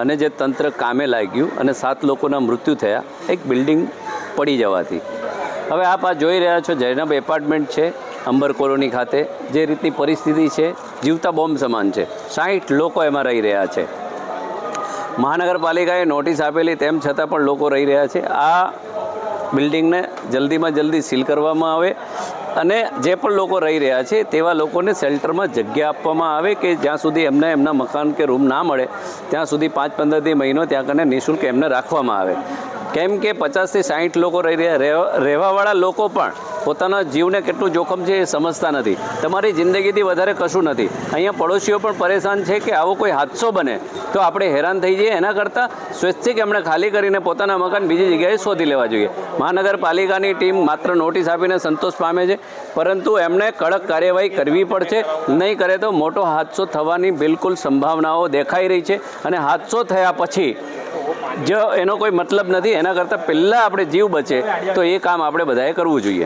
અને જે તંત્ર કામે લાગ્યું અને 7 લોકોના મૃત્યુ થયા એક બિલ્ડિંગ પડી જવાથી। હવે આપ આ જોઈ રહ્યા છો જૈનબ એપાર્ટમેન્ટ છે અંબર કોલોની ખાતે, જે રીતની પરિસ્થિતિ છે જીવતા બોમ્બ સમાન છે। 60 લોકો એમાં રહી રહ્યા છે। મહાનગરપાલિકાએ નોટિસ આપેલી તેમ છતાં પણ લોકો રહી રહ્યા છે। આ બિલ્ડિંગને જલ્દીમાં જલ્દી સીલ કરવામાં આવે અને જે પણ લોકો રહી રહ્યા છે તેવા લોકોને શેલ્ટરમાં જગ્યા આપવામાં આવે કે જ્યાં સુધી એમને એમના મકાન કે રૂમ ના મળે ત્યાં સુધી 5-15 મહિનો ત્યાં કને નિઃશુલ્ક એમને રાખવામાં આવે। કેમ કે 50થી 60 લોકો રહેવાવાળા લોકો પણ પોતાના જીવને કેટલું જોખમ છે એ સમજતા નથી। તમારી જિંદગીથી વધારે કશું નથી। અહીંયા પડોશીઓ પણ પરેશાન છે કે આવો કોઈ હાદસો બને તો આપણે હેરાન થઈ જઈએ, એના કરતાં સ્વૈચ્છિક એમણે ખાલી કરીને પોતાના મકાન બીજી જગ્યાએ શોધી લેવા જોઈએ। મહાનગરપાલિકાની ટીમ માત્ર નોટિસ આપીને સંતોષ પામે છે, પરંતુ એમણે કડક કાર્યવાહી કરવી પડશે। નહીં કરે તો મોટો હાદસો થવાની બિલકુલ સંભાવનાઓ દેખાઈ રહી છે અને હાદસો થયા પછી જો એનો કોઈ મતલબ નથી। એના કરતાં પહેલાં આપણે જીવ બચે તો એ કામ આપણે બધાએ કરવું જોઈએ।